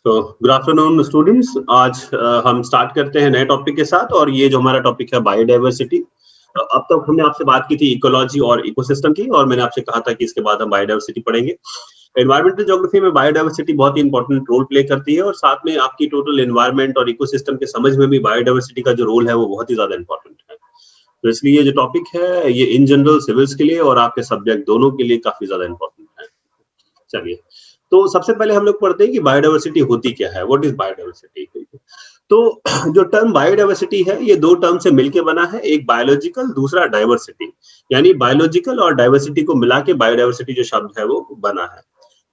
तो good afternoon students. आज हम स्टार्ट करते हैं नए टॉपिक के साथ और ये जो हमारा टॉपिक है बायोडायवर्सिटी। अब तक हमने आपसे बात की थी इकोलॉजी और इकोसिस्टम की, और मैंने आपसे कहा था कि इसके बाद हम बायोडायवर्सिटी पढ़ेंगे। एनवायरमेंटल ज्योग्राफी में बायोडायवर्सिटी बहुत ही इंपॉर्टेंट रोल प्ले करती है और साथ में आपकी टोटल एनवायरमेंट और इकोसिस्टम के समझ में भी बायोडायवर्सिटी का जो रोल है वो बहुत ही ज्यादा इंपॉर्टेंट है। तो इसलिए ये जो टॉपिक है ये इन जनरल सिविल्स के लिए और आपके सब्जेक्ट दोनों के लिए काफी ज्यादा इंपॉर्टेंट है। चलिए, तो सबसे पहले हम लोग पढ़ते हैं कि बायोडायवर्सिटी होती क्या है, व्हाट इज बायोडायवर्सिटी। तो जो टर्म बायोडायवर्सिटी है ये दो टर्म से मिलके बना है, एक बायोलॉजिकल, दूसरा डाइवर्सिटी। यानी बायोलॉजिकल और डाइवर्सिटी को मिला के बायोडायवर्सिटी जो शब्द है वो बना है।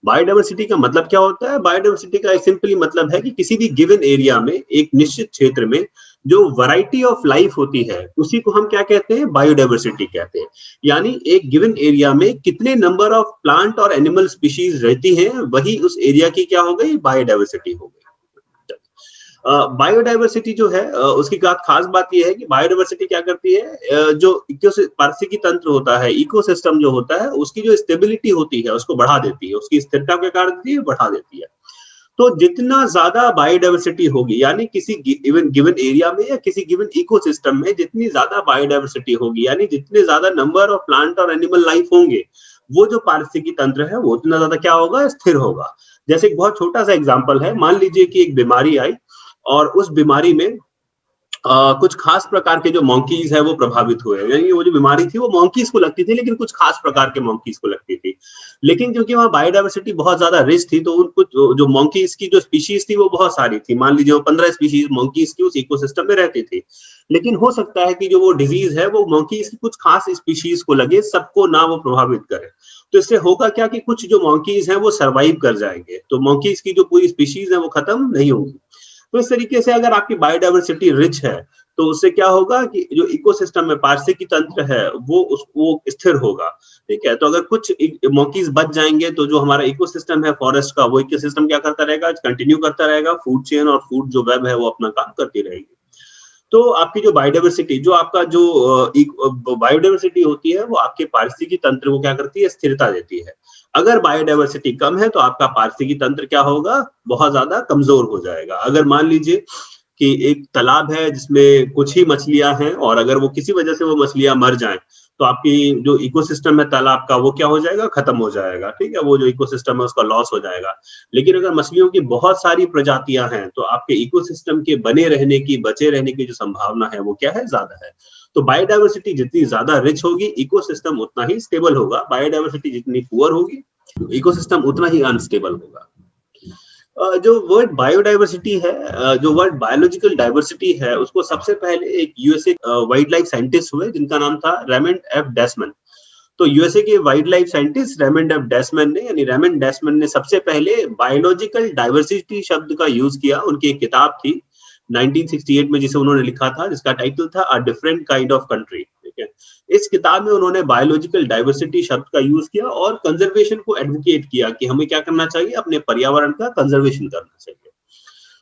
बायोडायवर्सिटी का मतलब क्या होता है? बायोडायवर्सिटी का सिंपली मतलब है कि किसी भी गिवन एरिया में, एक निश्चित क्षेत्र में जो वैरायटी ऑफ लाइफ होती है उसी को हम क्या कहते हैं? बायोडायवर्सिटी कहते हैं। यानी एक गिवन एरिया में कितने नंबर ऑफ प्लांट और एनिमल स्पीशीज रहती हैं वही उस एरिया की क्या हो गई? बायोडायवर्सिटी हो गई। बायोडायवर्सिटी जो है उसकी खास बात यह है कि बायोडायवर्सिटी क्या करती है, जो पारिस्थितिकी तंत्र होता है, इकोसिस्टम जो होता है, उसकी जो स्टेबिलिटी होती है उसको बढ़ा देती है, उसकी स्थिरता क्या कर देती है? बढ़ा देती है। तो जितना ज्यादा बायोडायवर्सिटी होगी, यानी किसी गिवन एरिया में या किसी गिवन इकोसिस्टम में जितनी ज्यादा बायोडायवर्सिटी होगी, यानी जितने ज्यादा नंबर ऑफ प्लांट और एनिमल लाइफ होंगे, वो जो पारिस्थितिकी तंत्र है वो उतना ज्यादा क्या होगा? स्थिर होगा। जैसे एक बहुत छोटा सा एग्जांपल है, मान लीजिए कि एक बीमारी आई और उस बीमारी में कुछ खास प्रकार के जो मंकीज है वो प्रभावित हुए। यानी वो जो बीमारी थी वो मंकीज को लगती थी, लेकिन कुछ खास प्रकार के मंकीज को लगती थी। लेकिन क्योंकि वहाँ बायोडायवर्सिटी बहुत ज्यादा रिच थी तो उनको जो मंकीज की जो स्पीशीज थी वो बहुत सारी थी। मान लीजिए वो 15 स्पीशीज मंकीज की उस इकोसिस्टम में रहती थी। लेकिन हो सकता है कि जो वो डिजीज है वो मंकीज की कुछ खास स्पीशीज को लगे, सबको ना वो प्रभावित करे। तो इससे होगा क्या कि कुछ जो मंकीज हैं वो सर्वाइव कर जाएंगे, तो मंकीज की जो पूरी स्पीशीज है वो खत्म नहीं होगी। तो इस तरीके से अगर आपकी बायोडायवर्सिटी रिच है तो उससे क्या होगा कि जो इकोसिस्टम में पारिस्थितिकी तंत्र है वो स्थिर होगा। ठीक है, तो अगर कुछ मंकीज बच जाएंगे तो जो हमारा इकोसिस्टम है फॉरेस्ट का, वो इकोसिस्टम क्या करता रहेगा? कंटिन्यू करता रहेगा, फूड चेन और फूड जो वेब है वो अपना काम करती रहेगी। तो आपकी जो बायोडायवर्सिटी, जो आपका जो बायोडायवर्सिटी होती है वो आपके पारिस्थितिकी तंत्र को क्या करती है? स्थिरता देती है। अगर बायोडायवर्सिटी कम है तो आपका पारिस्थितिकी तंत्र क्या होगा? बहुत ज्यादा कमजोर हो जाएगा। अगर मान लीजिए कि एक तालाब है जिसमें कुछ ही मछलियां हैं और अगर वो किसी वजह से वो मछलियां मर जाएं तो आपकी जो इकोसिस्टम है तालाब का वो क्या हो जाएगा? खत्म हो जाएगा। ठीक है, वो जो इकोसिस्टम है उसका लॉस हो जाएगा। लेकिन अगर मछलियों की बहुत सारी प्रजातियां हैं तो आपके इकोसिस्टम के बने रहने की, बचे रहने की जो संभावना है वो क्या है? ज्यादा है। तो बायोडायवर्सिटी जितनी ज्यादा रिच होगी इकोसिस्टम उतना ही स्टेबल होगा, बायोडायवर्सिटी जितनी पुअर होगी इकोसिस्टम उतना ही अनस्टेबल होगा। जो वर्ड बायोडायवर्सिटी है, जो वर्ड बायोलॉजिकल डाइवर्सिटी है, उसको सबसे पहले एक यूएसए वाइल्ड लाइफ साइंटिस्ट हुए जिनका नाम था रेमंड एफ डेसमन। तो यूएसए के wild life scientist Raymond F Dasmann ने, यानी रेमंड डेसमन ने सबसे पहले बायोलॉजिकल डाइवर्सिटी शब्द का यूज किया। उनकी एक किताब थी 1968 में जिसे उन्होंने लिखा था, जिसका टाइटल था a different kind of country. ठीक है, इस किताब में उन्होंने बायोलॉजिकल डाइवर्सिटी शब्द का यूज किया और कंजर्वेशन को एडवोकेट किया कि हमें क्या करना चाहिए? अपने पर्यावरण का कंजर्वेशन करना चाहिए।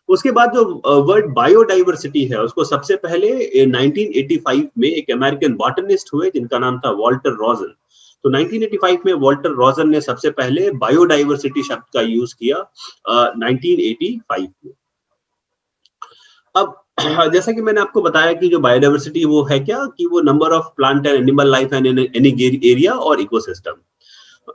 उसके बाद जो वर्ड बायोडाइवर्सिटी है उसको सबसे पहले 1985 में एक अमेरिकन बॉटनिस्ट हुए जिनका नाम था वॉल्टर रॉजन। तो 1985 में वॉल्टर रॉजन ने सबसे पहले बायोडाइवर्सिटी शब्द का यूज किया 1985 में। अब जैसा कि मैंने आपको बताया कि जो बायोडायवर्सिटी वो है क्या कि वो number of plant and animal life and any area और इकोसिस्टम।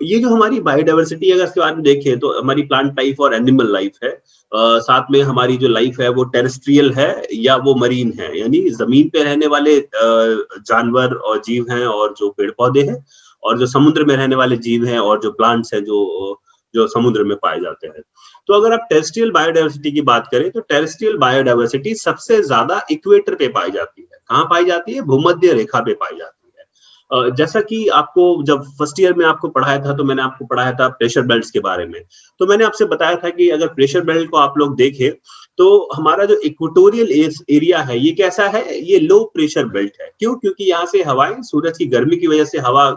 ये जो हमारी बायोडायवर्सिटी अगर इसके बारे में देखें तो हमारी प्लांट लाइफ और एनिमल लाइफ है, साथ में हमारी जो लाइफ है वो टेरेस्ट्रियल है या वो मरीन है, यानी जमीन पे रहने वाले जानवर और जीव हैं और जो पेड़ पौधे हैं, और जो समुद्र में रहने वाले जीव हैं और जो प्लांट्स हैं जो जो समुद्र में पाए जाते हैं। तो अगर आप टेरेस्ट्रियल बायोडायवर्सिटी की बात करें तो टेरेस्ट्रियल बायोडायवर्सिटी सबसे ज्यादा इक्वेटर पे पाई जाती है। कहाँ पाई जाती है? भूमध्य रेखा पे पाई जाती है। जैसा कि आपको जब फर्स्ट ईयर में आपको पढ़ाया था तो मैंने आपको पढ़ाया था प्रेशर बेल्ट्स के बारे में। तो मैंने आपसे बताया था कि अगर प्रेशर बेल्ट को आप लोग देखें तो हमारा जो इक्वेटोरियल एरिया है ये कैसा है? ये लो प्रेशर बेल्ट है। क्यों? क्योंकि यहाँ से हवाएं सूरज की गर्मी की वजह से हवा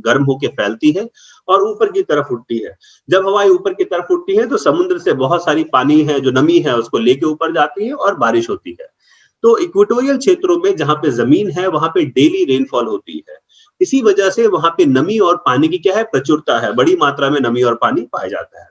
गर्म होकर फैलती है और ऊपर की तरफ उठती है। जब हवाएं ऊपर की तरफ उठती है तो समुद्र से बहुत सारी पानी है जो नमी है उसको लेके ऊपर जाती है और बारिश होती है। तो इक्वेटोरियल क्षेत्रों में जहां पे जमीन है वहां पे डेली रेनफॉल होती है। इसी वजह से वहां पे नमी और पानी की क्या है? प्रचुरता है, बड़ी मात्रा में नमी और पानी पाया जाता है।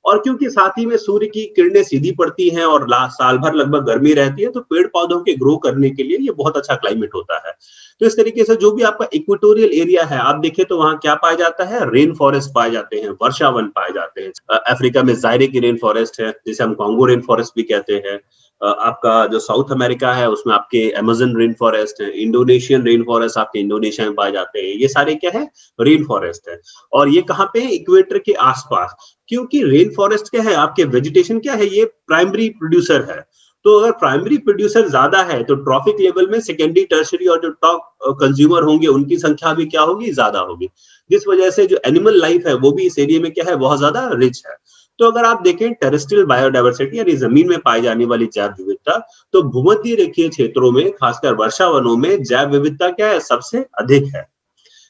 और क्योंकि साथ ही में सूर्य की किरणें सीधी पड़ती हैं और साल भर लगभग गर्मी रहती है, तो पेड़ पौधों के ग्रो करने के लिए ये बहुत अच्छा क्लाइमेट होता है। तो इस तरीके से जो भी आपका इक्वेटोरियल एरिया है, आप देखें तो वहाँ क्या पाया जाता है, रेन फॉरेस्ट पाए जाते हैं, वर्षावन पाए जाते हैं। अफ्रीका में जायरे की रेन फॉरेस्ट है, जिसे हम कॉन्गो रेन फॉरेस्ट भी कहते हैं। आपका जो साउथ अमेरिका है, उसमें आपके अमेज़न रेन फॉरेस्ट है, इंडोनेशियन रेन फॉरेस्ट आपके इंडोनेशिया में पाए जाते हैं। ये सारे क्या है, रेन फॉरेस्ट है। और ये कहाँ पे है, इक्वेटर के आसपास। क्योंकि रेन फॉरेस्ट क्या है, आपके वेजिटेशन क्या है, ये प्राइमरी प्रोड्यूसर है। तो अगर प्राइमरी प्रोड्यूसर ज्यादा है, तो ट्रॉफिक लेवल में सेकेंडरी, टर्शरी और जो टॉप कंज्यूमर होंगे, उनकी संख्या भी क्या होगी, ज्यादा होगी। जिस वजह से जो एनिमल लाइफ है, वो भी इस एरिया में क्या है, बहुत ज्यादा रिच है। तो अगर आप देखें टेरेस्ट्रियल बायोडायवर्सिटी यानी जमीन में पाई जाने वाली जैव विविधता, तो भूमध्य रेखीय क्षेत्रों में, खासकर वर्षावनों में जैव विविधता क्या है, सबसे अधिक है।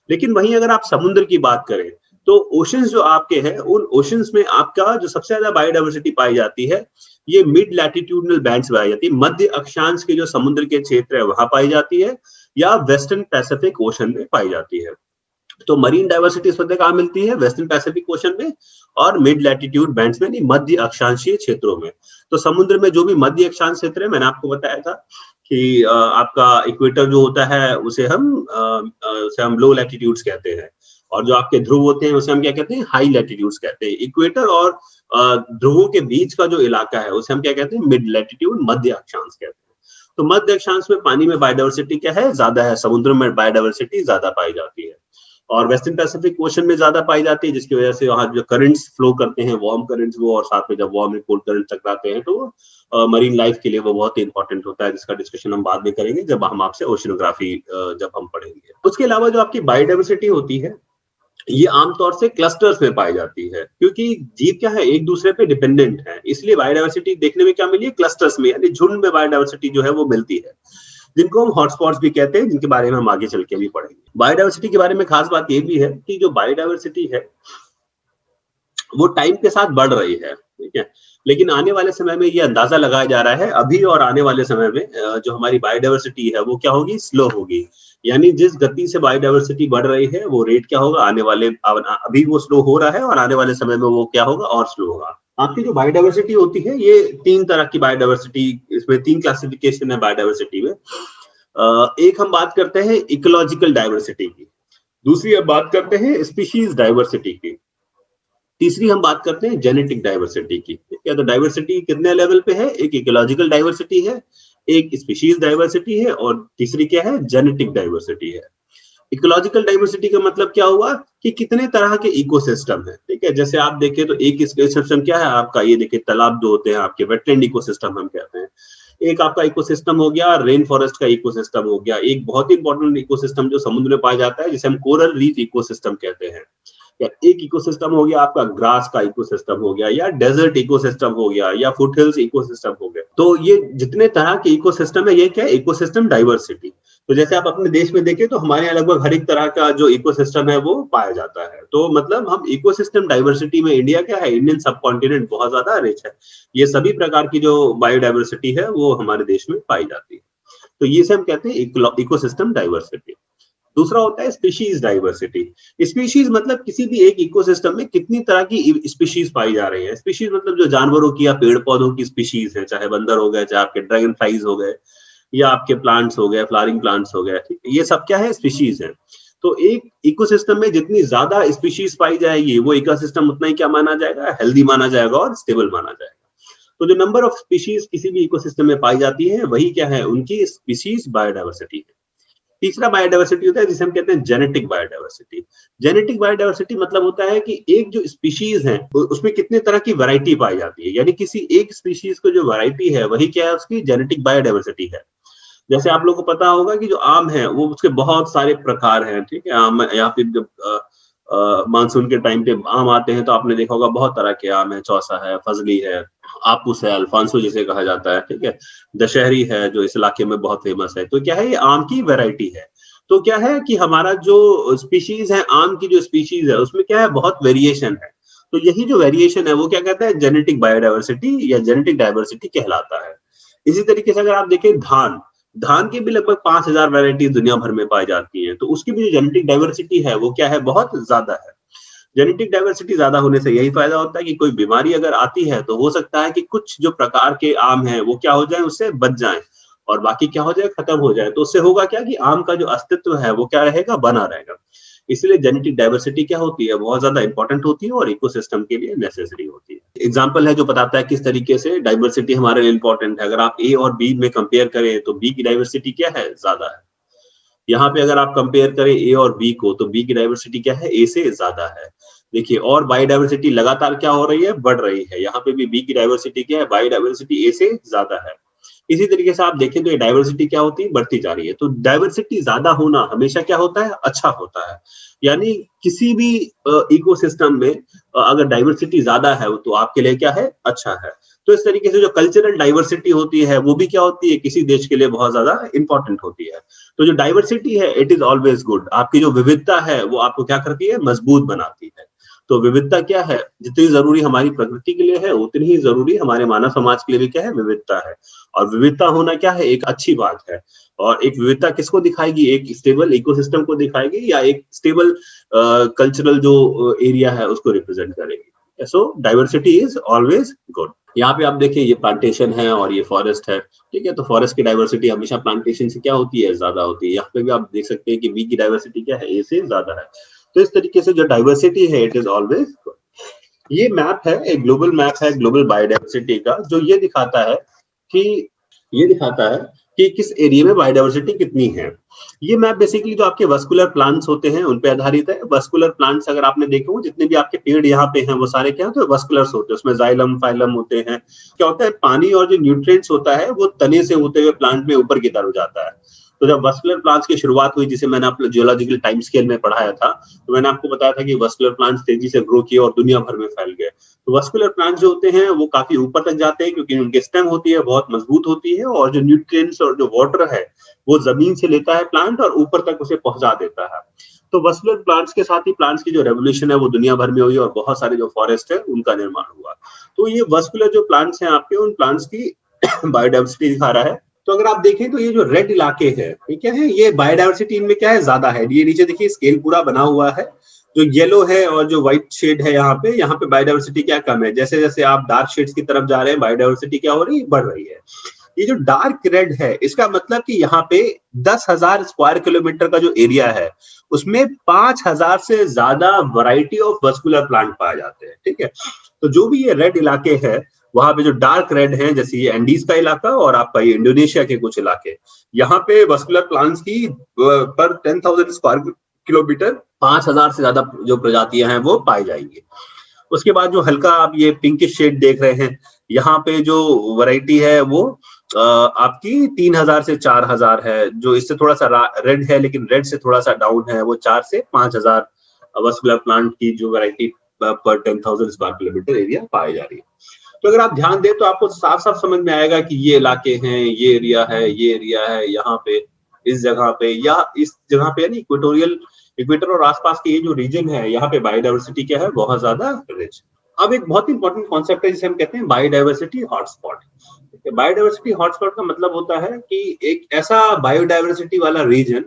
लेकिन वहीं अगर आप समुद्र की बात करें, तो ओशंस जो आपके हैं, उन ओशंस में आपका जो सबसे ज्यादा बायोडायवर्सिटी पाई जाती है, ये मिड लैटिट्यूडनल बैंड्स में पाई जाती है। मध्य अक्षांश के जो समुद्र के क्षेत्र है, वहां पाई जाती है, या वेस्टर्न पैसिफिक ओशन में पाई जाती है। तो मरीन डाइवर्सिटी इस वक्त कहाँ मिलती है, वेस्टर्न पैसिफिक ओशन में और मिड लैटिट्यूड बैंड्स में, नहीं मध्य अक्षांशीय क्षेत्रों में। तो समुद्र में जो भी मध्य अक्षांश क्षेत्र है, मैंने आपको बताया था कि आपका इक्वेटर जो होता है, उसे हम लो लैटिट्यूड्स कहते हैं, और जो आपके ध्रुव होते हैं, उसे हम क्या कहते हैं, हाई लैटिट्यूड्स कहते हैं। इक्वेटर और ध्रुवों के बीच का जो इलाका है, उसे हम क्या कहते हैं, मिड लैटिट्यूड, मध्य अक्षांश कहते हैं। तो मध्य अक्षांश में पानी में बायोडायवर्सिटी क्या है, ज्यादा है। समुद्र में बायोडायवर्सिटी ज्यादा पाई जाती है, और वेस्टर्न पैसिफिक ओशन में ज्यादा पाई जाती है, जिसकी वजह से वहाँ जो करंट्स फ्लो करते हैं, वार्म करंट्स वो, और साथ में जब वार्म एंड कोल्ड करंट टकराते हैं, तो मरीन लाइफ के लिए वो बहुत ही इंपॉर्टेंट होता है, जिसका डिस्कशन हम बाद में करेंगे जब हम आपसे ओशनोग्राफी जब हम पढ़ेंगे। उसके अलावा जो आपकी बायोडायवर्सिटी होती है, ये आमतौर से क्लस्टर्स में पाई जाती है, क्योंकि जीव क्या है, एक दूसरे पे डिपेंडेंट है। इसलिए बायोडायवर्सिटी देखने में क्या मिली है, क्लस्टर्स में, यानी झुंड में बायोडायवर्सिटी जो है वो मिलती है, जिनको हम हॉटस्पॉट्स भी कहते हैं, जिनके बारे में हम आगे चल के भी पढ़ेंगे। बायोडायवर्सिटी के बारे में खास बात ये भी है कि जो बायोडायवर्सिटी है, वो टाइम के साथ बढ़ रही है, ठीक है। लेकिन आने वाले समय में ये अंदाजा लगाया जा रहा है, अभी और आने वाले समय में जो हमारी बायोडायवर्सिटी है, वो क्या होगी, स्लो होगी। यानी जिस गति से बायोडायवर्सिटी बढ़ रही है, वो रेट क्या होगा, अभी वो स्लो हो रहा है, और आने वाले समय में वो क्या होगा, और स्लो होगा। आपकी जो बायोडायवर्सिटी होती है, ये 3 तरह की बायोडायवर्सिटी, इसमें 3 क्लासिफिकेशन है बायोडायवर्सिटी में। एक हम बात करते हैं इकोलॉजिकल डाइवर्सिटी की, दूसरी हम बात करते हैं स्पीशीज डाइवर्सिटी की, तीसरी हम बात करते हैं जेनेटिक डाइवर्सिटी की। क्या, तो डाइवर्सिटी कितने लेवल पे है, एक इकोलॉजिकल डाइवर्सिटी है, एक स्पीशीज डाइवर्सिटी है, और तीसरी क्या है, जेनेटिक डाइवर्सिटी है। इकोलॉजिकल डाइवर्सिटी का मतलब क्या हुआ कि कितने तरह के इकोसिस्टम है, ठीक है। जैसे आप देखें तो एक इकोसिस्टम क्या है आपका, ये देखिए तालाब जो होते हैं आपके, वेटलैंड इकोसिस्टम हम कहते हैं। एक आपका इकोसिस्टम हो गया रेन फॉरेस्ट का इकोसिस्टम हो गया। एक बहुत ही इंपॉर्टेंट इकोसिस्टम जो समुद्र में पाया जाता है, जिसे हम कोरल रीफ इकोसिस्टम कहते हैं। या एक इकोसिस्टम हो गया आपका ग्रास का इकोसिस्टम हो गया, या डेजर्ट इकोसिस्टम हो गया, या फुटहिल्स इकोसिस्टम हो गया। तो ये जितने तरह के इकोसिस्टम है, ये क्या है, इकोसिस्टम डाइवर्सिटी। तो जैसे आप अपने देश में देखें तो हमारे यहाँ लगभग हर एक तरह का जो इकोसिस्टम है वो पाया जाता है। तो मतलब हम इकोसिस्टम डाइवर्सिटी में इंडिया क्या है, इंडियन सब कॉन्टिनेंट बहुत ज्यादा रिच है। ये सभी प्रकार की जो बायोडाइवर्सिटी है वो हमारे देश में पाई जाती है। तो ये से हम कहते हैं इकोसिस्टम डाइवर्सिटी। दूसरा होता है स्पीशीज डाइवर्सिटी। स्पीशीज मतलब किसी भी एक इकोसिस्टम में कितनी तरह की स्पीशीज पाई जा रही है। स्पीशीज मतलब जो जानवरों की या पेड़ पौधों की स्पीशीज है, चाहे बंदर हो गए, चाहे आपके ड्रैगन फ्लाइज हो गए, या आपके प्लांट्स हो गए, फ्लावरिंग प्लांट्स हो गए, ठीक है, ये सब क्या है, स्पीशीज है। तो एक इकोसिस्टम में जितनी ज्यादा स्पीशीज पाई जाएगी, वो इकोसिस्टम उतना ही क्या माना जाएगा, हेल्दी माना जाएगा और स्टेबल माना जाएगा। तो जो नंबर ऑफ स्पीशीज किसी भी इकोसिस्टम में पाई जाती है, वही क्या है, उनकी स्पीशीज बायोडाइवर्सिटी है। तीसरा बायोडाइवर्सिटी होता है जिसे हम कहते हैं जेनेटिक बायोडाइवर्सिटी। जेनेटिक बायोडाइवर्सिटी मतलब होता है कि एक जो स्पीशीज है उसमें कितने तरह की वैरायटी पाई जाती है, यानी किसी एक स्पीशीज को जो वैरायटी है, वही क्या है, उसकी जेनेटिक बायोडाइवर्सिटी है। जैसे आप लोगों को पता होगा कि जो आम है वो उसके बहुत सारे प्रकार हैं, ठीक है। आम, या फिर जब मानसून के टाइम पे आम आते हैं तो आपने देखा होगा बहुत तरह के आम है, चौसा है, फजली है, आपूस है, अल्फांसो जिसे कहा जाता है, ठीक है, दशहरी है जो इस इलाके में बहुत फेमस है। तो क्या है, ये आम की वैरायटी है। तो क्या है कि हमारा जो स्पीशीज है, आम की जो स्पीशीज है, उसमें क्या है, बहुत वेरिएशन है। तो यही जो वेरिएशन है वो क्या कहता है, जेनेटिक बायोडाइवर्सिटी या जेनेटिक डाइवर्सिटी कहलाता है। इसी तरीके से अगर आप देखें धान, धान की भी लगभग 5000 वैरायटी दुनिया भर में पाई जाती है। तो उसकी भी जो जेनेटिक डाइवर्सिटी है वो क्या है, बहुत ज्यादा है। जेनेटिक डाइवर्सिटी ज्यादा होने से यही फायदा होता है कि कोई बीमारी अगर आती है तो हो सकता है कि कुछ जो प्रकार के आम हैं वो क्या हो जाए, उससे बच जाएं, और बाकी क्या हो जाए, खत्म हो जाए। तो उससे होगा क्या कि आम का जो अस्तित्व है वो क्या रहेगा, बना रहेगा। इसलिए जेनेटिक डाइवर्सिटी क्या होती है, बहुत ज्यादा इंपॉर्टेंट होती है और इकोसिस्टम के लिए नेसेसरी होती है। एग्जाम्पल है जो बताता है किस तरीके से डाइवर्सिटी हमारे लिए इंपॉर्टेंट है। अगर आप ए और बी में कंपेयर करें तो बी की डाइवर्सिटी क्या है, ज्यादा है। यहाँ पे अगर आप कंपेयर करें ए और बी को, तो बी की डाइवर्सिटी क्या है, ए से ज्यादा है। देखिए, और बायोडाइवर्सिटी लगातार क्या हो रही है, बढ़ रही है। यहाँ पे भी बी की डाइवर्सिटी क्या है, बायोडाइवर्सिटी ए से ज्यादा है। इसी तरीके से आप देखें तो ये डाइवर्सिटी क्या होती है, बढ़ती जा रही है। तो डाइवर्सिटी ज्यादा होना हमेशा क्या होता है, अच्छा होता है। यानी किसी भी इकोसिस्टम में अगर डाइवर्सिटी ज्यादा है तो आपके लिए क्या है, अच्छा है। तो इस तरीके से जो कल्चरल डाइवर्सिटी होती है वो भी क्या होती है, किसी देश के लिए बहुत ज्यादा इंपॉर्टेंट होती है। तो जो डाइवर्सिटी है इट इज ऑलवेज गुड। आपकी जो विविधता है वो आपको क्या करती है, मजबूत बनाती है। तो विविधता क्या है, जितनी जरूरी हमारी प्रकृति के लिए है उतनी ही जरूरी हमारे मानव समाज के लिए भी क्या है, विविधता है। और विविधता होना क्या है, एक अच्छी बात है। और एक विविधता किसको दिखाएगी, एक स्टेबल इकोसिस्टम को दिखाएगी, या एक स्टेबल कल्चरल जो एरिया है उसको रिप्रेजेंट करेगी। सो डाइवर्सिटी इज ऑलवेज गुड। यहाँ पे आप देखिए ये प्लांटेशन है और ये फॉरेस्ट है, ठीक है। तो फॉरेस्ट की डाइवर्सिटी हमेशा प्लांटेशन से क्या होती है, ज्यादा होती है। यहाँ पे भी आप देख सकते हैं कि बी की डाइवर्सिटी क्या है, ए से ज्यादा है। तो इस तरीके से जो डाइवर्सिटी है इट इज ऑलवेज गुड। ये मैप है, एक ग्लोबल मैप है ग्लोबल बायोडाइवर्सिटी का, जो कि ये दिखाता है कि किस एरिया में बायोडाइवर्सिटी कितनी है। ये मैप बेसिकली जो आपके वस्कुलर प्लांट्स होते हैं उन पे आधारित है। वस्कुलर प्लांट्स अगर आपने देखे हो, जितने भी आपके पेड़ यहाँ पे हैं वो सारे क्या होते हैं, वस्कुलर्स होते हैं। उसमें जाइलम फाइलम होते हैं। क्या होता है, पानी और जो न्यूट्रिएंट्स होता है वो तने से होते हुए प्लांट में ऊपर की तरफ जाता है। तो जब वस्कुलर प्लांट्स की शुरुआत हुई, जिसे मैंने अपने जियोलॉजिकल टाइम स्केल में पढ़ाया था, तो मैंने आपको बताया था कि वस्कुलर प्लांट्स तेजी से ग्रो किए और दुनिया भर में फैल गए। तो वस्कुलर प्लांट्स जो होते हैं वो काफी ऊपर तक जाते हैं, क्योंकि उनकी स्टेम होती है बहुत मजबूत होती है, और जो न्यूट्रिएंट्स और जो वाटर है वो जमीन से लेता है प्लांट और ऊपर तक उसे पहुंचा देता है। तो वस्कुलर प्लांट्स के साथ ही प्लांट्स की जो रेवोल्यूशन है वो दुनिया भर में हुई और बहुत सारे जो फॉरेस्ट है उनका निर्माण हुआ। तो ये वस्कुलर जो प्लांट्स हैं आपके, उन प्लांट्स की बायोडाइवर्सिटी दिखा रहा है। तो अगर आप देखें तो ये जो रेड इलाके हैं, ठीक है, ये बायोडाइवर्सिटी इनमें क्या है, ज्यादा है। ये नीचे देखिए स्केल पूरा बना हुआ है। जो येलो है और जो व्हाइट शेड है यहाँ पे बायोडाइवर्सिटी क्या कम है। जैसे जैसे आप डार्क शेड्स की तरफ जा रहे हैं, बायोडाइवर्सिटी क्या हो रही है, बढ़ रही है। ये जो डार्क रेड है इसका मतलब कि यहाँ पे 10,000 स्क्वायर किलोमीटर का जो एरिया है उसमें 5,000 से ज्यादा वैरायटी ऑफ वस्कुलर प्लांट पाए जाते हैं, ठीक है। तो जो भी ये रेड इलाके हैं वहां पे जो डार्क रेड है, जैसे ये एंडीज का इलाका और आपका ये इंडोनेशिया के कुछ इलाके, यहाँ पे वस्कुलर प्लांट्स की पर 10,000 स्क्वायर किलोमीटर 5,000 से ज्यादा जो प्रजातियां हैं वो पाई जाएंगी। उसके बाद जो हल्का आप ये पिंकिश शेड देख रहे हैं, यहाँ पे जो वैरायटी है वो आपकी 3,000 से 4,000 है। जो इससे थोड़ा सा रेड है, लेकिन रेड से थोड़ा सा डाउन है, वो 4 से 5,000 वस्कुलर प्लांट की जो वैरायटी पर 10,000 स्क्वायर किलोमीटर एरिया पाई जा रही है। तो अगर आप ध्यान दें तो आपको साफ साफ समझ में आएगा कि ये इलाके हैं, ये एरिया है, ये एरिया है, यहाँ पे इस जगह पे या इस जगह पे, यानी इक्वेटर और आसपास के ये जो रीजन है यहाँ पे बायोडाइवर्सिटी क्या है, बहुत ज्यादा रिच। अब एक बहुत इंपॉर्टेंट कॉन्सेप्ट है जिसे हम कहते हैं बायोडाइवर्सिटी हॉटस्पॉट। बायोडाइवर्सिटी हॉटस्पॉट का मतलब होता है कि एक ऐसा बायोडाइवर्सिटी वाला रीजन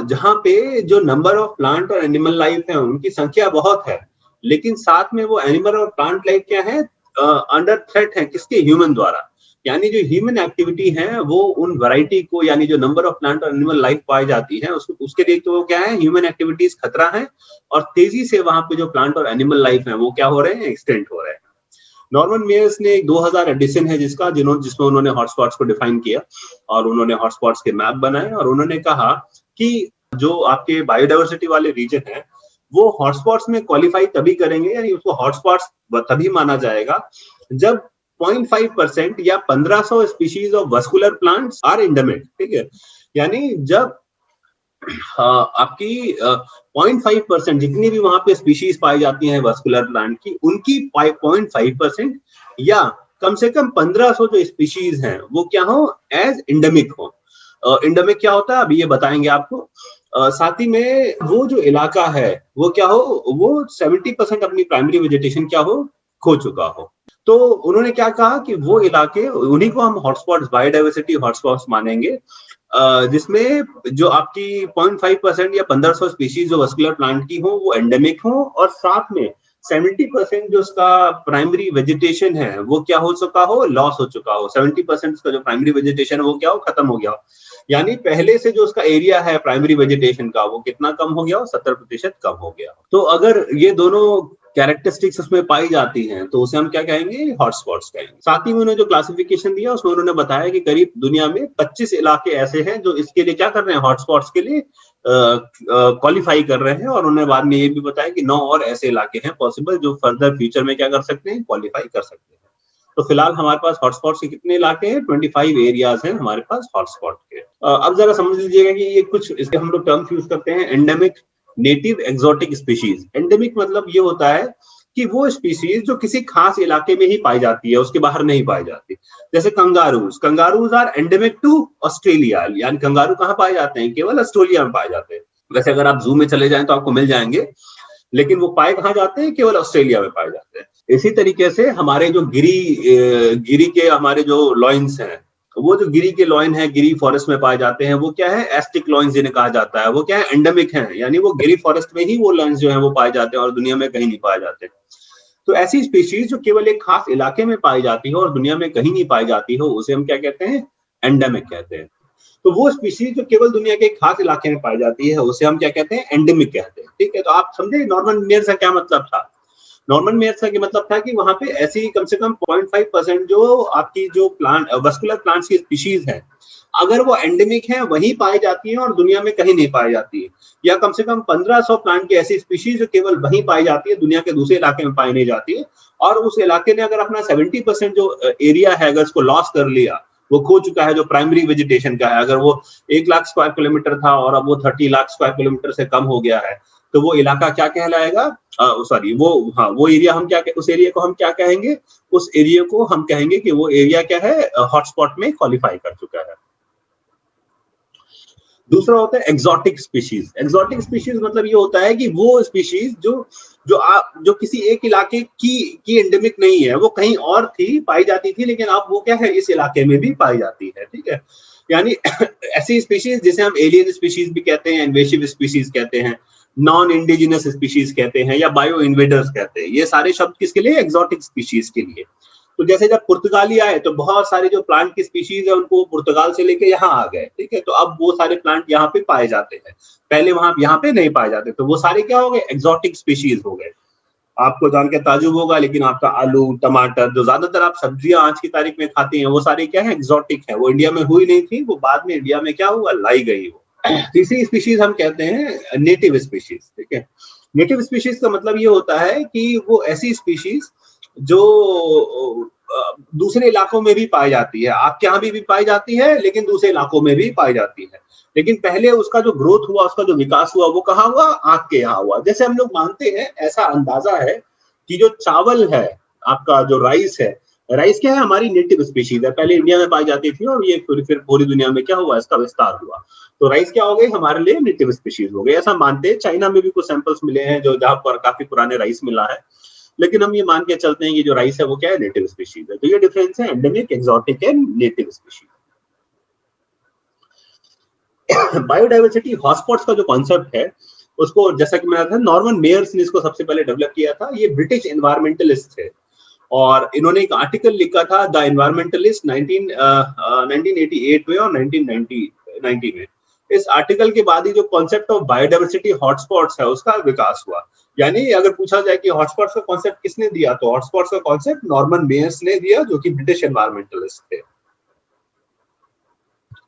जहाँ पे जो नंबर ऑफ प्लांट और एनिमल लाइफ है उनकी संख्या बहुत है, लेकिन साथ में वो एनिमल और प्लांट लाइफ क्या है, अंडर थ्रेट है, किसके, ह्यूमन द्वारा। यानी जो ह्यूमन एक्टिविटी है वो उन वैरायटी को, यानी जो नंबर ऑफ प्लांट और एनिमल लाइफ पाई जाती है उसके लिए तो वो क्या है, ह्यूमन एक्टिविटीज खतरा है, और तेजी से वहां पे जो प्लांट और एनिमल लाइफ है वो क्या हो रहे हैं, एक्सटेंड हो रहे हैं। नॉर्मन मेयर्स ने एक 2000 एडिशन है जिसमें उन्होंने हॉटस्पॉट्स को डिफाइन किया और उन्होंने हॉटस्पॉट्स के मैप बनाए, और उन्होंने कहा कि जो आपके बायोडाइवर्सिटी वाले रीजन है वो हॉटस्पॉट्स में क्वालिफाई तभी करेंगे, यानी उसको हॉटस्पॉट्स तभी माना जाएगा जब 0.5% या 1500 species of vascular plants are endemic, ठीक है। यानी जब आपकी 0.5% जितनी भी वहां पे स्पीशीज पाई जाती हैं वस्कुलर प्लांट की, उनकी 0.5% या कम से कम 1500 जो स्पीशीज हैं वो क्या हो, एज एंडेमिक हो। एंडेमिक क्या होता है अभी ये बताएंगे आपको। साथ ही में वो जो इलाका है वो क्या हो, वो 70% अपनी प्राइमरी वेजिटेशन क्या हो, खो चुका हो। तो उन्होंने क्या कहा कि वो इलाके, उन्हीं को हम हॉटस्पॉट्स, बायोडाइवर्सिटी हॉटस्पॉट्स मानेंगे जिसमें जो आपकी 0.5% या 1500 स्पीशीज जो वस्कुलर प्लांट की हो वो एंडेमिक हो, और साथ में 70% जो उसका प्राइमरी वेजिटेशन है वो क्या हो चुका हो, लॉस हो चुका हो। 70% उसका जो प्राइमरी वेजिटेशन है वो क्या हो, खत्म हो गया हो। यानी पहले से जो उसका एरिया है प्राइमरी वेजिटेशन का वो कितना कम हो गया हो, 70% कम हो गया। तो अगर ये दोनों कैरेक्टरिस्टिक्स उसमें पाई जाती हैं तो उसे हम क्या कहेंगे, हॉटस्पॉट्स कहेंगे। साथ ही में उन्होंने जो क्लासिफिकेशन दिया उसमें उन्होंने बताया कि करीब दुनिया में 25 इलाके ऐसे हैं जो इसके लिए क्या कर रहे हैं, हॉटस्पॉट्स के लिए क्वालिफाई कर रहे हैं, और उन्होंने बाद में ये भी बताया कि 9 और ऐसे इलाके हैं पॉसिबल जो फर्दर फ्यूचर में क्या कर सकते हैं, क्वालिफाई कर सकते हैं। तो फिलहाल हमारे पास हॉटस्पॉट्स के कितने इलाके हैं, 25 एरियाज हैं हमारे पास हॉटस्पॉट के। अब जरा समझ लीजिएगा कि ये कुछ इसके हम लोग टर्म्स यूज करते हैं, endemic, native, exotic species. Endemic मतलब ये होता है कि वो स्पीशीज जो किसी खास इलाके में ही पाई जाती है, उसके बाहर नहीं पाई जाती। जैसे kangaroos are endemic to Australia, यानी कंगारू कहाँ पाए जाते हैं, केवल ऑस्ट्रेलिया में पाए जाते हैं। वैसे अगर आप जू में चले जाएं तो आपको मिल जाएंगे, लेकिन वो पाए कहाँ जाते हैं, केवल ऑस्ट्रेलिया में पाए जाते हैं। इसी तरीके से हमारे जो गिरी के हमारे जो लॉइन्स हैं, वो जो गिरी के लॉइन है, गिरी फॉरेस्ट में पाए जाते हैं, वो क्या है, एस्टिक लॉइन्स जिन्हें कहा जाता है, वो क्या है, एंडेमिक है, यानी वो गिरी फॉरेस्ट में ही वो लॉइन्स जो है वो पाए जाते हैं और दुनिया में कहीं नहीं पाए जाते। तो ऐसी स्पीशीज जो केवल एक खास इलाके में पाई जाती है और दुनिया में कहीं नहीं पाई जाती हो, उसे हम क्या कहते हैं, एंडेमिक कहते हैं। तो वो स्पीशीज जो केवल दुनिया के एक खास इलाके में पाई जाती है उसे हम क्या कहते हैं, एंडेमिक कहते हैं। ठीक है, तो आप समझे नॉर्मन मेयर का क्या मतलब था। नॉर्मन मेयर का मतलब था कि वहां पे ऐसी कम से कम 0.5% जो आपकी जो प्लांट वस्कुलर प्लांट्स की स्पीशीज है, अगर वो एंडेमिक है वही पाई जाती है और दुनिया में कहीं नहीं पाई जाती है, या कम से कम 1500 प्लांट की ऐसी स्पीशीज जो केवल वहीं पाई जाती है, दुनिया के दूसरे इलाके में पाई नहीं जाती है, और उस इलाके ने अगर अपना 70% जो एरिया है अगर उसको लॉस कर लिया, वो खो चुका है, जो प्राइमरी वेजिटेशन का है, अगर वो 1 लाख स्क्वायर किलोमीटर था और अब वो 30 लाख स्क्वायर किलोमीटर से कम हो गया है, तो वो इलाका क्या कहलाएगा, सॉरी वो एरिया हम क्या, उस एरिया को हम क्या कहेंगे, उस एरिया को हम कहेंगे कि वो एरिया क्या है, हॉटस्पॉट में क्वालिफाई कर चुका है। दूसरा होता है एक्सोटिक स्पीशीज। एक्सोटिक स्पीशीज मतलब ये होता है कि वो स्पीशीज जो किसी एक इलाके की एंडेमिक नहीं है, वो कहीं और थी, पाई जाती थी, लेकिन अब वो क्या है, इस इलाके में भी पाई जाती है। ठीक है, यानी ऐसी स्पीशीज जिसे हम एलियन स्पीशीज भी कहते हैं, इन्वेसिव स्पीशीज कहते हैं, नॉन इंडिजिनस स्पीशीज कहते हैं, या बायो इन्वेडर्स कहते हैं। ये सारे शब्द किसके लिए, एक्सोटिक स्पीशीज के लिए। तो जैसे जब पुर्तगाली आए तो बहुत सारे जो प्लांट की स्पीशीज है उनको पुर्तगाल से लेके यहाँ आ गए। ठीक है, तो अब वो सारे प्लांट यहाँ पे पाए जाते हैं, पहले वहां यहाँ पे नहीं पाए जाते, तो वो सारे क्या हो गए, एक्सोटिक स्पीशीज हो गए। आपको जान के ताजुब होगा, लेकिन आपका आलू, टमाटर, जो ज्यादातर आप सब्जियां आज की तारीख में खाते हैं, वो सारे क्या है, एक्सोटिक है। वो इंडिया में हुई नहीं थी, वो बाद में इंडिया में क्या हुआ, लाई गई। वो तीसरी स्पीशीज हम कहते हैं नेटिव स्पीशीज। ठीक है, नेटिव स्पीशीज का मतलब ये होता है कि वो ऐसी स्पीशीज जो दूसरे इलाकों में भी पाई जाती है, आपके यहाँ भी पाई जाती है, लेकिन दूसरे इलाकों में भी पाई जाती है, लेकिन पहले उसका जो ग्रोथ हुआ, उसका जो विकास हुआ, वो कहाँ हुआ, आपके यहाँ हुआ। जैसे हम लोग मानते हैं, ऐसा अंदाजा है कि जो चावल है, आपका जो राइस है, राइस क्या है, हमारी नेटिव स्पीशीज है, पहले इंडिया में पाई जाती थी और ये फिर पूरी दुनिया में क्या हुआ, इसका विस्तार हुआ। तो राइस क्या हो गई, हमारे लिए नेटिव स्पीशीज हो गई, ऐसा मानते हैं। चाइना में भी कुछ सैंपल्स मिले हैं जो जहाँ पर काफी पुराने राइस मिला है, लेकिन हम ये मान के चलते हैं कि जो राइस है वो क्या है, नेटिव स्पीशीज है। तो ये डिफरेंस है endemic, exotic and native species. Biodiversity hotspots का जो कॉन्सेप्ट है, उसको जैसा कि मैंने कहा, नॉर्मन मेयर्स ने इसको सबसे पहले डेवलप किया था। ये ब्रिटिश एनवायरमेंटलिस्ट थे और इन्होंने एक आर्टिकल लिखा था, द एनवायरमेंटलिस्ट, 1988 में और 1990 में। इस आर्टिकल के बाद ही जो कॉन्सेप्ट ऑफ बायोडाइवर्सिटी हॉटस्पॉट्स है उसका विकास हुआ। यानी अगर पूछा जाए कि हॉटस्पॉट्स का कॉन्सेप्ट किसने दिया, तो हॉटस्पॉट्स का कॉन्सेप्ट नॉर्मन मेयर्स ने दिया, जो कि ब्रिटिश एनवायरमेंटलिस्ट थे।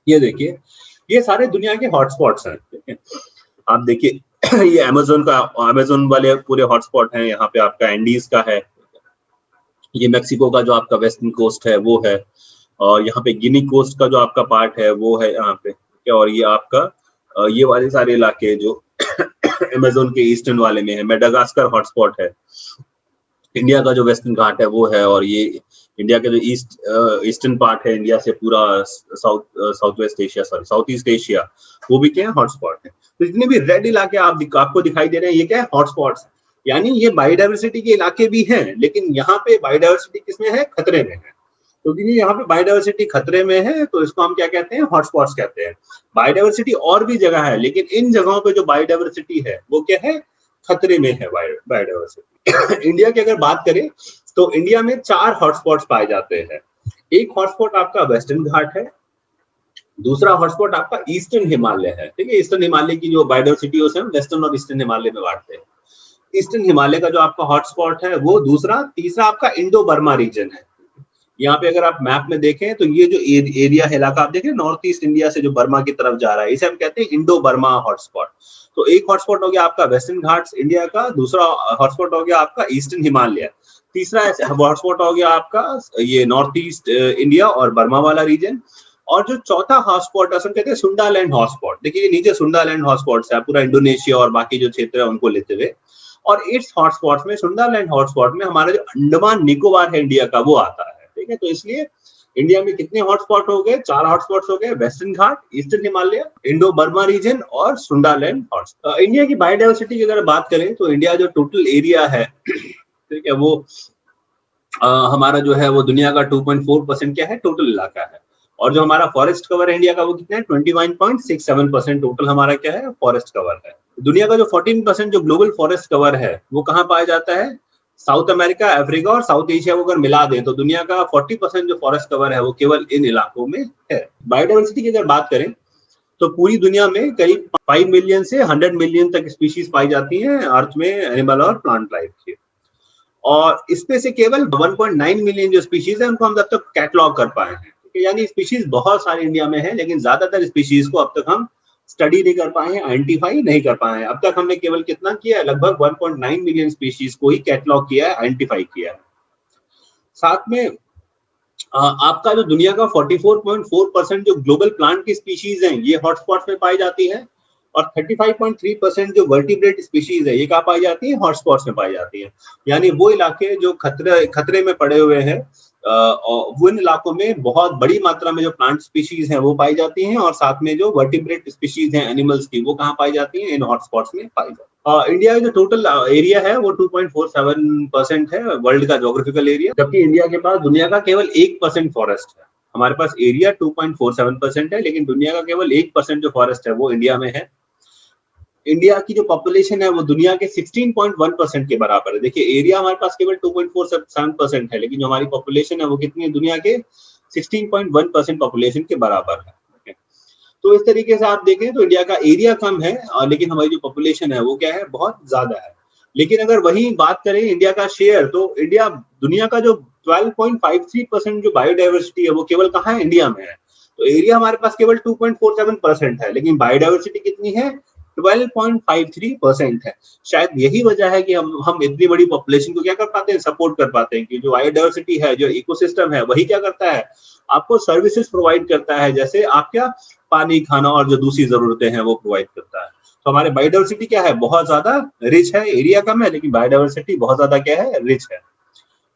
ये देखिए, ये सारे दुनिया के हॉटस्पॉट्स हैं। ठीक है, आप देखिए ये अमेज़न वाले पूरे हॉटस्पॉट हैं। यहाँ पे आपका एंडीज का है, ये मेक्सिको का जो आपका वेस्टर्न कोस्ट है वो है, और यहाँ पे गिनी कोस्ट का जो आपका पार्ट है वो है यहाँ पे, क्या, और ये आपका ये वाले सारे इलाके जो अमेज़न के ईस्टर्न वाले में है। मेडागास्कर हॉटस्पॉट है, इंडिया का जो वेस्टर्न घाट है वो है, और ये इंडिया के जो ईस्टर्न पार्ट है इंडिया से पूरा साउथ ईस्ट एशिया, वो भी क्या है, हॉटस्पॉट है। तो जितने भी रेड इलाके आपको दिखाई दे रहे हैं, ये क्या है, हॉटस्पॉट्स। यानी ये बायोडाइवर्सिटी के इलाके भी हैं, लेकिन यहाँ पे बायोडाइवर्सिटी किसमें है, खतरे में है। क्योंकि यहाँ पे बायोडायवर्सिटी खतरे में है, तो इसको हम क्या कहते हैं, हॉटस्पॉट्स कहते हैं। बायोडायवर्सिटी और भी जगह है, लेकिन इन जगहों पे जो बायोडायवर्सिटी है वो क्या है, खतरे में है बायोडायवर्सिटी। इंडिया की अगर बात करें तो इंडिया में 4 हॉटस्पॉट्स पाए जाते हैं। एक हॉटस्पॉट आपका वेस्टर्न घाट है, दूसरा हॉटस्पॉट आपका ईस्टर्न हिमालय है। ठीक है, ईस्टर्न हिमालय की जो बायोडायवर्सिटी है हम वेस्टर्न और ईस्टर्न हिमालय में बांटते हैं। ईस्टर्न हिमालय का जो आपका हॉटस्पॉट है वो दूसरा, तीसरा आपका इंडो बर्मा रीजन है। यहाँ पे अगर आप मैप में देखें तो ये जो एरिया है, इलाका आप देखें नॉर्थ ईस्ट इंडिया से जो बर्मा की तरफ जा रहा है, इसे हम कहते हैं इंडो बर्मा हॉटस्पॉट। तो एक हॉटस्पॉट हो गया आपका वेस्टर्न घाट्स इंडिया का, दूसरा हॉटस्पॉट हो गया आपका ईस्टर्न हिमालय, तीसरा हॉटस्पॉट हो गया आपका ये नॉर्थ ईस्ट इंडिया और बर्मा वाला रीजन, और जो चौथा हॉटस्पॉट है कहते हैं सुंडालैंड हॉटस्पॉट। देखिए ये नीचे सुंडालैंड हॉटस्पॉट्स है, पूरा इंडोनेशिया और बाकी जो क्षेत्र है उनको लेते हुए, और इस हॉटस्पॉट में सुंडालैंड हॉटस्पॉट में हमारा जो अंडमान निकोबार है इंडिया का वो आता है। ठीक है, तो इसलिए इंडिया में कितने हॉटस्पॉट हो गए, 4 हॉटस्पॉट्स हो गए, western Ghat, eastern Himalaya, Indo Burma region और सुंडालैंड हॉटस्पॉट। इंडिया की बायोडायवर्सिटी की अगर बात करें तो इंडिया जो टोटल एरिया है, ठीक है, वो हमारा जो है वो दुनिया का 2.4% क्या है, टोटल इलाका है। और जो हमारा फॉरेस्ट कवर है इंडिया का वो कितना है, 21.67% टोटल हमारा क्या है, फॉरेस्ट कवर है। दुनिया का जो 14% जो ग्लोबल फॉरेस्ट कवर है वो कहाँ पाया जाता है, साउथ अमेरिका, अफ्रीका और साउथ एशिया को अगर मिला दें तो दुनिया का 40% जो फॉरेस्ट कवर है वो केवल इन इलाकों में है। बायोडायवर्सिटी की अगर बात करें तो पूरी दुनिया में करीब 5 मिलियन से 100 मिलियन तक स्पीशीज पाई जाती हैं अर्थ में, एनिमल और प्लांट लाइफ की, और इसमें से केवल 1.9 मिलियन जो स्पीशीज है उनको हम अब तक कैटलॉग कर पाए हैं। यानी स्पीशीज बहुत सारी इंडिया में है, लेकिन ज्यादातर स्पीशीज को अब तक हम स्टडी नहीं कर पाए हैं, आइडेंटिफाई नहीं कर पाए हैं। अब तक हमने केवल कितना किया है, लगभग 1.9 मिलियन स्पीशीज को ही कैटलॉग किया है, आइडेंटिफाई किया है। साथ में आपका जो दुनिया का 44.4% जो ग्लोबल प्लांट की स्पीशीज हैं ये हॉटस्पॉट्स में पाई जाती है, और 35.3% जो वर्टिब्रेट स्पीशीज है ये कहाँ पाई जाती है, हॉटस्पॉट्स में पाई जाती है। यानी वो इलाके जो खतरे में पड़े हुए हैं, वो इन इलाकों में बहुत बड़ी मात्रा में जो प्लांट स्पीशीज हैं वो पाई जाती हैं, और साथ में जो वर्टिब्रेट स्पीशीज हैं एनिमल्स की वो कहाँ पाई जाती हैं, इन हॉटस्पॉट्स में पाई जाती है। इंडिया का जो टोटल एरिया है वो 2.47% है, वर्ल्ड का ज्योग्राफिकल एरिया, जबकि इंडिया के पास दुनिया का केवल 1% फॉरेस्ट है। हमारे पास एरिया 2.47% है, लेकिन दुनिया का केवल 1% जो फॉरेस्ट है वो इंडिया में है। इंडिया की जो पॉपुलेशन है वो दुनिया के 16.1% के बराबर है। देखिए एरिया हमारे पास केवल 2.47% है, लेकिन जो हमारी पॉपुलेशन है वो कितनी है, दुनिया के 16.1% पॉपुलेशन के बराबर है। तो इस तरीके से आप देखें तो इंडिया का एरिया कम है, लेकिन हमारी जो पॉपुलेशन है वो क्या है, बहुत ज्यादा है। लेकिन अगर वही बात करें इंडिया का शेयर, तो इंडिया दुनिया का जो 12.53% जो बायोडायवर्सिटी है वो केवल कहाँ है, इंडिया में है। तो एरिया हमारे पास केवल 2.47% है, लेकिन बायोडायवर्सिटी कितनी है, 12.53% है। शायद यही वजह है कि हम इतनी बड़ी पॉपुलेशन को क्या कर पाते हैं, सपोर्ट कर पाते हैं, कि जो बायोडायवर्सिटी है, जो इकोसिस्टम है, वही क्या करता है, आपको सर्विसेज प्रोवाइड करता है, जैसे आप क्या, पानी, खाना और जो दूसरी जरूरतें हैं वो प्रोवाइड करता है। तो हमारे बायोडायवर्सिटी क्या है, बहुत ज्यादा रिच है, एरिया कम है लेकिन बायोडायवर्सिटी बहुत ज्यादा क्या है, रिच है।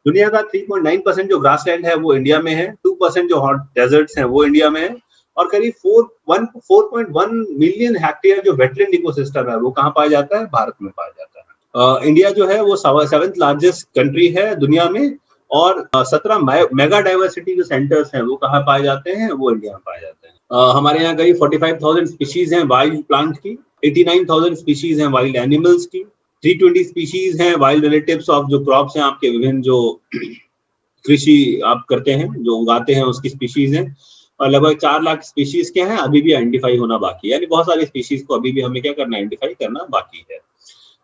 दुनिया का 3.9% जो ग्रासलैंड है वो इंडिया में है, 2% जो हॉट डेजर्ट्स हैं वो इंडिया में है, और करीब 4.1 मिलियन हेक्टेयर जो वेटलैंड इकोसिस्टम है वो कहाँ पाया जाता है, भारत में पाया जाता है। इंडिया जो है वो 7th लार्जेस्ट कंट्री है दुनिया में, और 17 मेगा डाइवर्सिटी जो सेंटर्स हैं वो कहाँ पाए जाते हैं, वो इंडिया में पाए जाते हैं। हमारे यहाँ करीब 45,000 स्पीशीज हैं वाइल्ड प्लांट की, 89,000 स्पीशीज हैं वाइल्ड एनिमल्स की, 320 स्पीशीज हैं वाइल्ड रिलेटिव्स ऑफ जो क्रॉप्स हैं आपके, विभिन्न जो कृषि आप करते हैं, जो उगाते हैं उसकी स्पीशीज हैं, और लगभग 4 लाख स्पीशीज क्या है अभी भी आइडेंटिफाई होना बाकी है। यानी बहुत सारी स्पीशीज को अभी भी हमें क्या करना, आइडेंटिफाई करना बाकी है।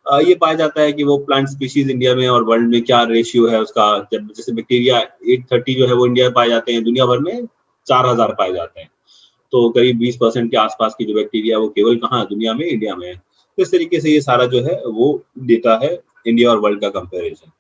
ये पाया जाता है कि वो प्लांट स्पीशीज इंडिया में और वर्ल्ड में क्या रेशियो है उसका, जब जैसे बैक्टीरिया 830 जो है वो इंडिया में पाए जाते हैं, दुनिया भर में 4000 पाए जाते हैं। तो करीब 20% के आसपास की जो बैक्टीरिया वो केवल कहाँ, दुनिया में, इंडिया में है। तो इस तरीके से ये सारा जो है वो देता है इंडिया और वर्ल्ड का कंपैरिजन।